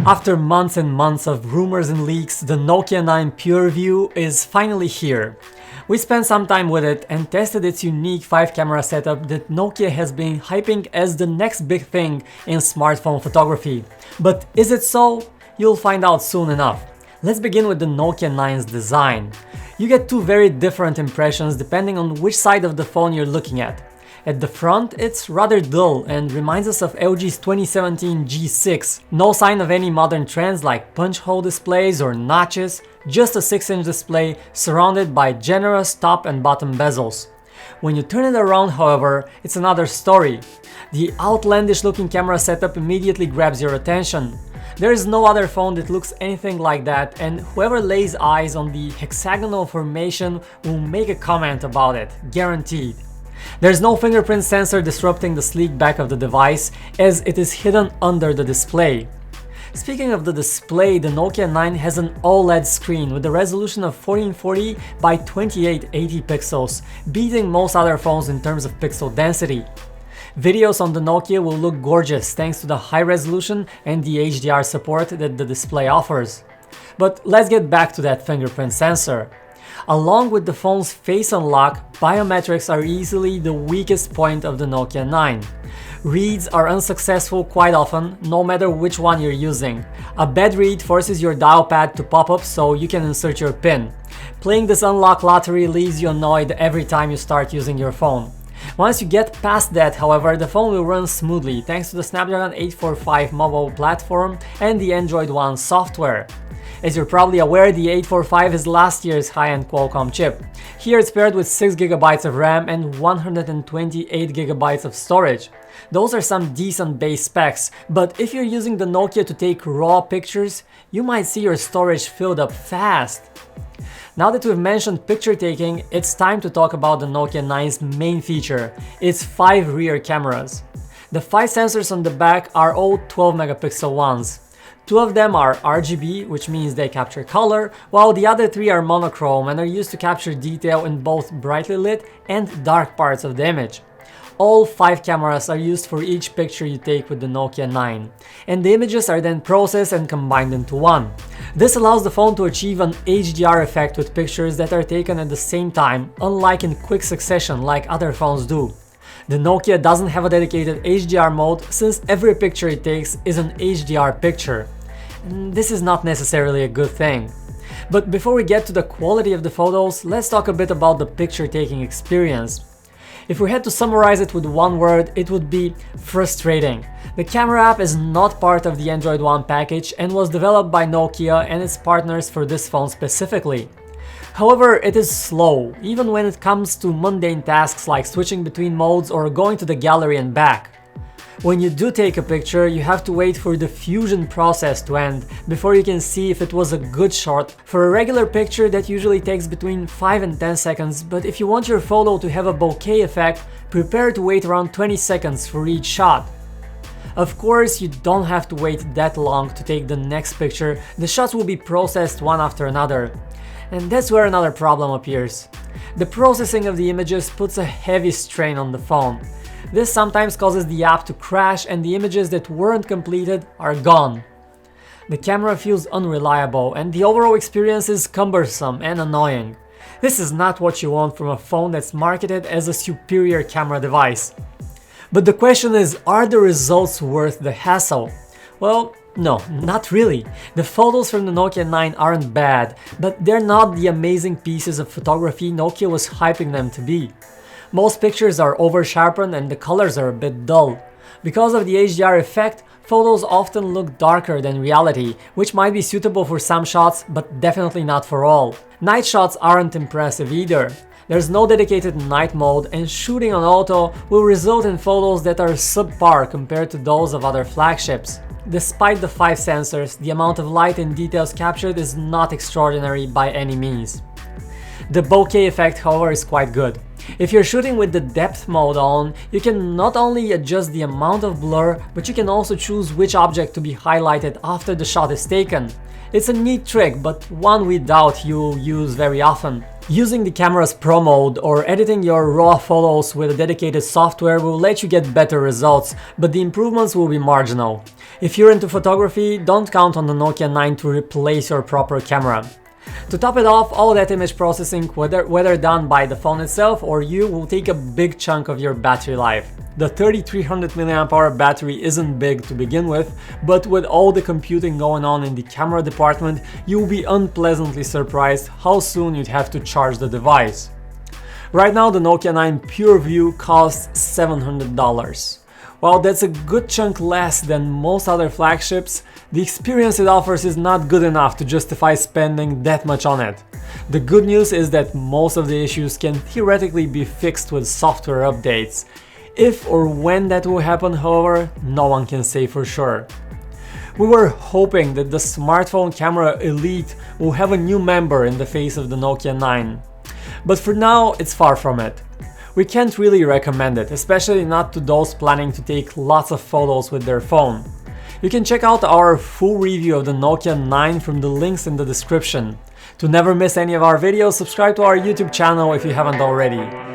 After months and months of rumors and leaks, the Nokia 9 PureView is finally here. We spent some time with it and tested its unique 5-camera setup that Nokia has been hyping as the next big thing in smartphone photography. But is it so? You'll find out soon enough. Let's begin with the Nokia 9's design. You get two very different impressions depending on which side of the phone you're looking at. At the front, it's rather dull and reminds us of LG's 2017 G6. No sign of any modern trends like punch hole displays or notches, just a 6-inch display surrounded by generous top and bottom bezels. When you turn it around, however, it's another story. The outlandish looking camera setup immediately grabs your attention. There is no other phone that looks anything like that, and whoever lays eyes on the hexagonal formation will make a comment about it, guaranteed. There's no fingerprint sensor disrupting the sleek back of the device, as it is hidden under the display. Speaking of the display, the Nokia 9 has an OLED screen with a resolution of 1440 by 2880 pixels, beating most other phones in terms of pixel density. Videos on the Nokia will look gorgeous thanks to the high resolution and the HDR support that the display offers. But let's get back to that fingerprint sensor. Along with the phone's face unlock, biometrics are easily the weakest point of the Nokia 9. Reads are unsuccessful quite often, no matter which one you're using. A bad read forces your dial pad to pop up so you can insert your PIN. Playing this unlock lottery leaves you annoyed every time you start using your phone. Once you get past that, however, the phone will run smoothly thanks to the Snapdragon 845 mobile platform and the Android One software. As you're probably aware, the 845 is last year's high-end Qualcomm chip. Here it's paired with 6GB of RAM and 128GB of storage. Those are some decent base specs, but if you're using the Nokia to take raw pictures, you might see your storage filled up fast. Now that we've mentioned picture taking, it's time to talk about the Nokia 9's main feature, its 5 rear cameras. The 5 sensors on the back are all 12-megapixel ones. 2 of them are RGB, which means they capture color, while the other 3 are monochrome and are used to capture detail in both brightly lit and dark parts of the image. All 5 cameras are used for each picture you take with the Nokia 9, and the images are then processed and combined into one. This allows the phone to achieve an HDR effect with pictures that are taken at the same time, unlike in quick succession like other phones do. The Nokia doesn't have a dedicated HDR mode since every picture it takes is an HDR picture. This is not necessarily a good thing. But before we get to the quality of the photos, let's talk a bit about the picture taking experience. If we had to summarize it with one word, it would be frustrating. The camera app is not part of the Android One package and was developed by Nokia and its partners for this phone specifically. However, it is slow, even when it comes to mundane tasks like switching between modes or going to the gallery and back. When you do take a picture, you have to wait for the fusion process to end before you can see if it was a good shot. For a regular picture, that usually takes between 5 and 10 seconds, but if you want your photo to have a bokeh effect, prepare to wait around 20 seconds for each shot. Of course, you don't have to wait that long to take the next picture. The shots will be processed one after another. And that's where another problem appears. The processing of the images puts a heavy strain on the phone. This sometimes causes the app to crash and the images that weren't completed are gone. The camera feels unreliable and the overall experience is cumbersome and annoying. This is not what you want from a phone that's marketed as a superior camera device. But the question is, are the results worth the hassle? Well, no, not really. The photos from the Nokia 9 aren't bad, but they're not the amazing pieces of photography Nokia was hyping them to be. Most pictures are over-sharpened and the colors are a bit dull. Because of the HDR effect, photos often look darker than reality, which might be suitable for some shots, but definitely not for all. Night shots aren't impressive either. There's no dedicated night mode, and shooting on auto will result in photos that are subpar compared to those of other flagships. Despite the 5 sensors, the amount of light and details captured is not extraordinary by any means. The bokeh effect, however, is quite good. If you're shooting with the depth mode on, you can not only adjust the amount of blur, but you can also choose which object to be highlighted after the shot is taken. It's a neat trick, but one we doubt you'll use very often. Using the camera's Pro mode or editing your raw photos with a dedicated software will let you get better results, but the improvements will be marginal. If you're into photography, don't count on the Nokia 9 to replace your proper camera. To top it off, all that image processing, whether done by the phone itself or you, will take a big chunk of your battery life. The 3300 mAh battery isn't big to begin with, but with all the computing going on in the camera department, you'll be unpleasantly surprised how soon you'd have to charge the device. Right now the Nokia 9 PureView costs $700. While that's a good chunk less than most other flagships, the experience it offers is not good enough to justify spending that much on it. The good news is that most of the issues can theoretically be fixed with software updates. If or when that will happen, however, no one can say for sure. We were hoping that the smartphone camera elite will have a new member in the face of the Nokia 9. But for now, it's far from it. We can't really recommend it, especially not to those planning to take lots of photos with their phone. You can check out our full review of the Nokia 9 from the links in the description. To never miss any of our videos, subscribe to our YouTube channel if you haven't already.